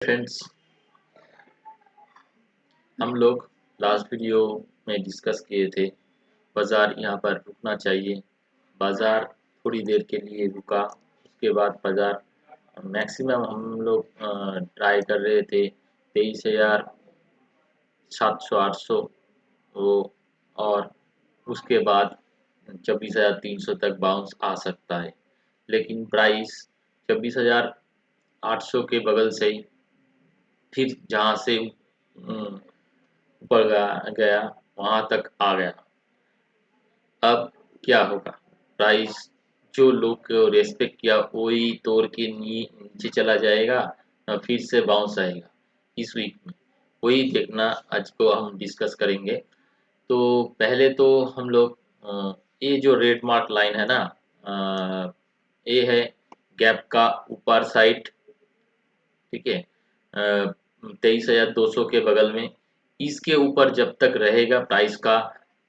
Friends, हम लोग last video में डिस्कस किए थे बाज़ार यहाँ पर रुकना चाहिए। बाज़ार थोड़ी देर के लिए रुका, उसके बाद बाज़ार मैक्सिमम हम लोग ट्राई कर रहे थे 23,700-800 वो, और उसके बाद 24,300 तक बाउंस आ सकता है। लेकिन प्राइस 24,800 के बगल से ही फिर जहाँ से ऊपर गया वहाँ तक आ गया। अब क्या होगा? प्राइस जो लोग को रेस्पेक्ट किया वही तोड़ के नीचे चला जाएगा, फिर से बाउंस आएगा इस वीक में। वही देखना आज को हम डिस्कस करेंगे। तो पहले तो हम लोग ये जो रेड मार्क लाइन है ना, ये है गैप का ऊपर साइड, ठीक है। 23,200 के बगल में, इसके ऊपर जब तक रहेगा प्राइस का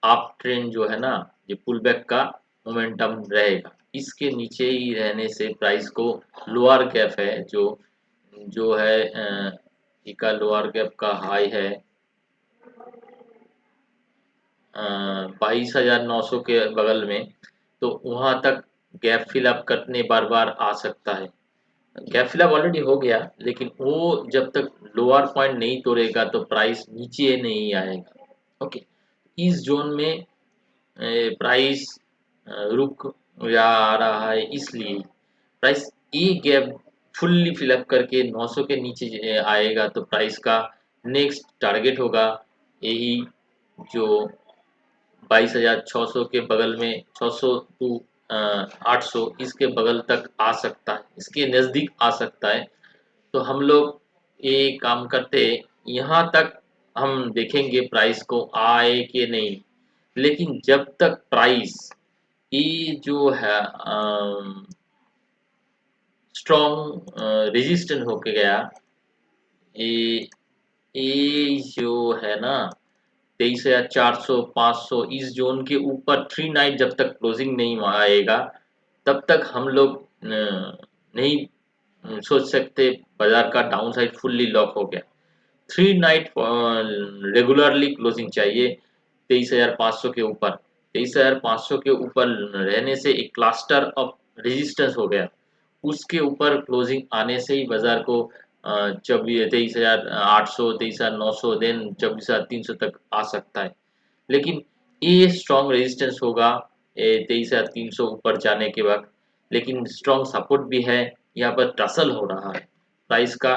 अप ट्रेंड जो है ना, ये पुल बैक का मोमेंटम रहेगा। इसके नीचे ही रहने से प्राइस को लोअर गैप है जो जो है इसका लोअर गैप का हाई है 22,900 के बगल में, तो वहां तक गैप फिलअप करने बार बार आ सकता है। गैप फिलअप ऑलरेडी हो गया, लेकिन वो जब तक लोअर पॉइंट नहीं तोड़ेगा तो प्राइस नीचे नहीं आएगा। ओके, इस जोन में प्राइस रुक या आ रहा है, इसलिए प्राइस ये गैप फुल्ली फिलअप करके 900 के नीचे आएगा तो प्राइस का नेक्स्ट टारगेट होगा यही, जो 22,600 के बगल में, 600 टू 800 इसके बगल तक आ सकता है, इसके नज़दीक आ सकता है। तो हम लोग ये काम करते, यहाँ तक हम देखेंगे प्राइस को आए कि नहीं। लेकिन जब तक प्राइस ये जो है स्ट्रॉन्ग रेजिस्टेंट होके गया, ये ये जो है ना 23,400 500 इस जोन के ऊपर 3 नाइट जब तक क्लोजिंग नहीं आएगा तब तक हम लोग नहीं सोच सकते बाजार का डाउन साइड फुल्ली लॉक हो गया। 3 नाइट रेगुलरली क्लोजिंग चाहिए 23,500 के ऊपर। 23,500 के ऊपर रहने से एक क्लस्टर ऑफ रेजिस्टेंस हो गया, उसके ऊपर क्लोजिंग आने से ही बाजार को 23,800 23,900 देन 24,300 तक आ सकता है। लेकिन ये स्ट्रॉन्ग रेजिस्टेंस होगा 23,300 ऊपर जाने के बाद। लेकिन स्ट्रॉन्ग सपोर्ट भी है, यहाँ पर टसल हो रहा है प्राइस का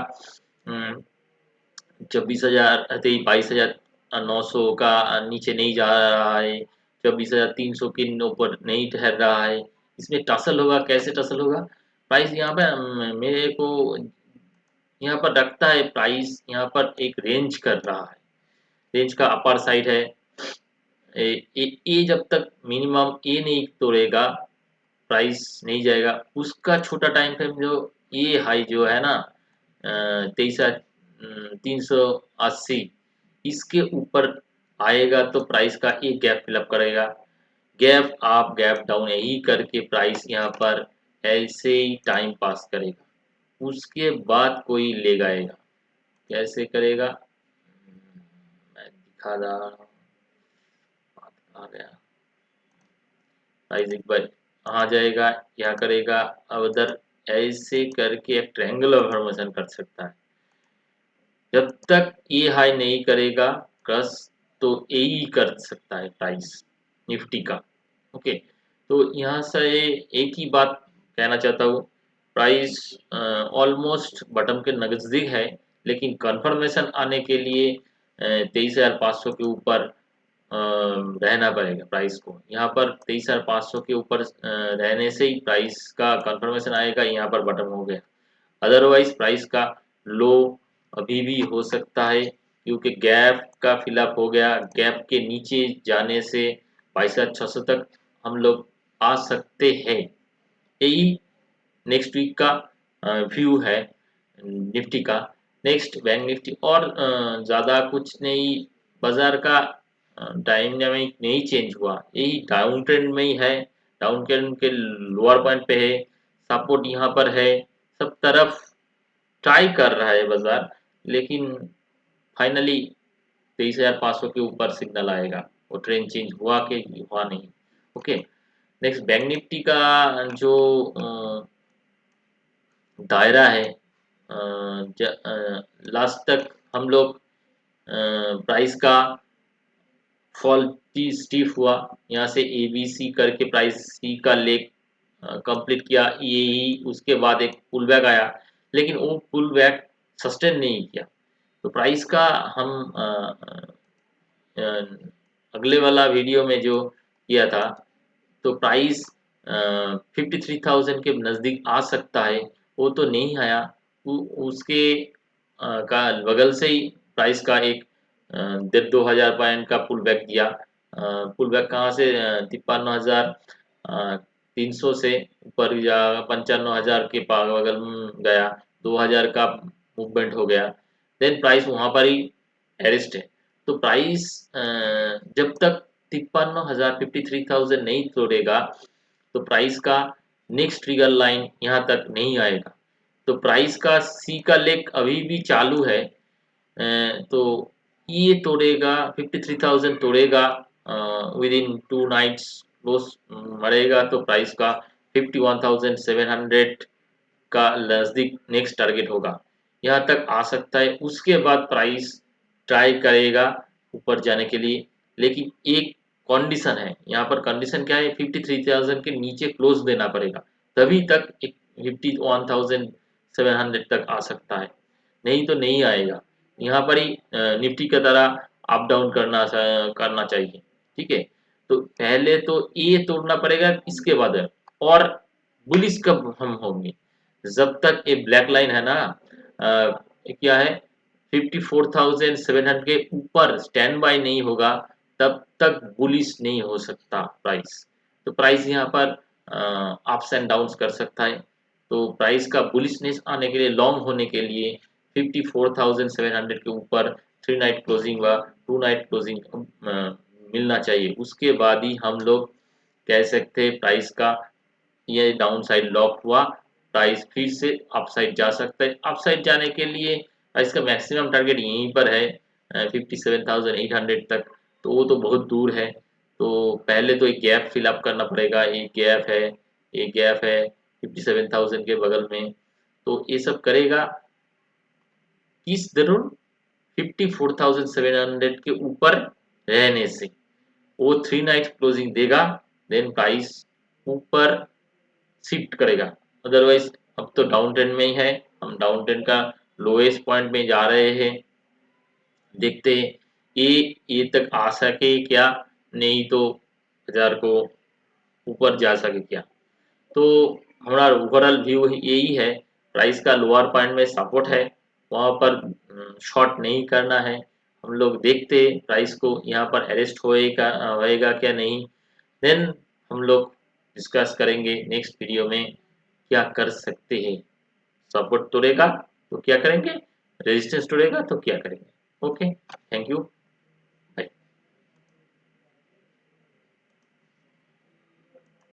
24,000 22,900 का नीचे नहीं जा रहा है, 24,300 के ऊपर नहीं ठहर रहा है। इसमें टसल होगा, कैसे टसल होगा? प्राइस यहाँ पे मेरे को यहाँ पर रखता है, प्राइस यहाँ पर एक रेंज कर रहा है, रेंज का अपर साइड है। ये जब तक मिनिमम ये नहीं तोड़ेगा प्राइस नहीं जाएगा। उसका छोटा टाइम फ्रेम जो ये हाई जो है ना 23,380 इसके ऊपर आएगा तो प्राइस का एक गैप फिलअप करेगा। गैप अप गैप डाउन यही करके प्राइस यहाँ पर ऐसे ही टाइम पास करेगा। उसके बाद कोई ले आएगा, कैसे करेगा मैं दिखा रहा हूँ। आ गया प्राइस एक बार आ जाएगा, क्या करेगा उधर ऐसे करके एक ट्रायंगुलर फॉर्मेशन कर सकता है। जब तक ये हाई नहीं करेगा क्रॉस, तो यही कर सकता है प्राइस निफ्टी का। ओके, तो यहाँ से एक ही बात कहना चाहता हूँ, प्राइस ऑलमोस्ट बटन के नजदीक है, लेकिन कंफर्मेशन आने के लिए 23,500 के ऊपर रहना पड़ेगा प्राइस को। यहाँ पर 23,500 के ऊपर रहने से ही प्राइस का कंफर्मेशन आएगा, यहाँ पर बटन हो गया। अदरवाइज प्राइस का लो अभी भी हो सकता है, क्योंकि गैप का फिलअप हो गया। गैप के नीचे जाने से 22,600 तक हम लोग आ सकते हैं। यही नेक्स्ट वीक का व्यू है निफ्टी का। नेक्स्ट बैंक निफ्टी, और ज़्यादा कुछ नहीं, बाजार का डायनामिक नहीं चेंज हुआ, यही डाउन ट्रेंड में ही है। डाउन ट्रेंड के लोअर पॉइंट पे है, सपोर्ट यहाँ पर है, सब तरफ ट्राई कर रहा है बाजार, लेकिन फाइनली 23,500 के ऊपर सिग्नल आएगा। वो ट्रेंड चेंज हुआ कि हुआ नहीं। ओके, नेक्स्ट बैंक निफ्टी का जो दायरा है, लास्ट तक हम लोग प्राइस का फॉल स्टीफ हुआ, यहाँ से ABC करके प्राइस सी का लेग कंप्लीट किया, ये ही उसके बाद एक पुल बैक आया, लेकिन वो पुल बैक सस्टेन नहीं किया। तो प्राइस का हम अगले वाला वीडियो में जो किया था, तो प्राइस 53,000 के नज़दीक आ सकता है, वो तो नहीं आया। उसके का बगल से ही प्राइस का एक 1,500 पॉइंट का पुल बैक दिया। पुल बैक कहाँ से 53,300 से ऊपर या 95,000 के बगल में गया, 2,000 का मूवमेंट हो गया, देन प्राइस वहाँ पर ही एरिस्ट है। तो प्राइस जब तक 53,000 53,000 नहीं तोड़ेगा, तो प्राइस का नेक्स्ट ट्रिगर लाइन यहाँ तक नहीं आएगा। तो प्राइस का सी का लेग अभी भी चालू है, तो ये तोड़ेगा 53,000 तोड़ेगा विद इन 2 नाइट्स, क्लोज मरेगा, तो प्राइस का 51,700 का नज़दीक नेक्स्ट टारगेट होगा, यहाँ तक आ सकता है। उसके बाद प्राइस ट्राई करेगा ऊपर जाने के लिए, लेकिन एक कंडीशन है, यहाँ पर कंडीशन क्या है, 53,000 के नीचे क्लोज देना पड़ेगा, तभी तक एक 51,700 तक आ सकता है, नहीं तो नहीं आएगा। यहाँ पर ही निफ्टी की तरह अप डाउन करना चाहिए। ठीक है, तो पहले तो ये तोड़ना पड़ेगा, इसके बाद और बुलिश कब हम होंगे, जब तक ये ब्लैक लाइन है ना, क्या है, 54,700 के ऊपर स्टैंड बाय नहीं होगा, तब तक बुलिश नहीं हो सकता प्राइस। तो प्राइस यहाँ पर अप्स एंड डाउन्स कर सकता है। तो प्राइस का बुलिशनेस आने के लिए, लॉन्ग होने के लिए 54,700 के ऊपर 3 नाइट क्लोजिंग व 2 नाइट क्लोजिंग मिलना चाहिए। उसके बाद ही हम लोग कह सकते हैं प्राइस का ये डाउन साइड लॉक हुआ, प्राइस फिर से अपसाइड जा सकता है। अपसाइड जाने के लिए प्राइस का मैक्सिमम टारगेट यहीं पर है 57,800 तक, तो वो तो बहुत दूर है। तो पहले तो एक गैप फिल अप करना पड़ेगा, एक गैप है, एक गैप है 57,000 के बगल में, तो ये सब करेगा किस जरूर 54,700 के ऊपर रहने से। वो 3 नाइट क्लोजिंग देगा, देन प्राइस ऊपर शिफ्ट करेगा। अदरवाइज अब तो डाउन ट्रेंड में ही है, हम डाउन ट्रेंड का लोएस्ट पॉइंट में जा रहे हैं, देखते हैं ये तक आ सके क्या, नहीं तो 1000 को ऊपर जा सके क्या। तो हमारा ओवरऑल व्यू यही है, प्राइस का लोअर पॉइंट में सपोर्ट है, वहाँ पर शॉर्ट नहीं करना है। हम लोग देखते हैं प्राइस को यहाँ पर अरेस्ट होएगा क्या नहीं, देन हम लोग डिस्कस करेंगे नेक्स्ट वीडियो में क्या कर सकते हैं। सपोर्ट तोड़ेगा तो क्या करेंगे, रेजिस्टेंस तोड़ेगा तो क्या करेंगे। Okay, thank you.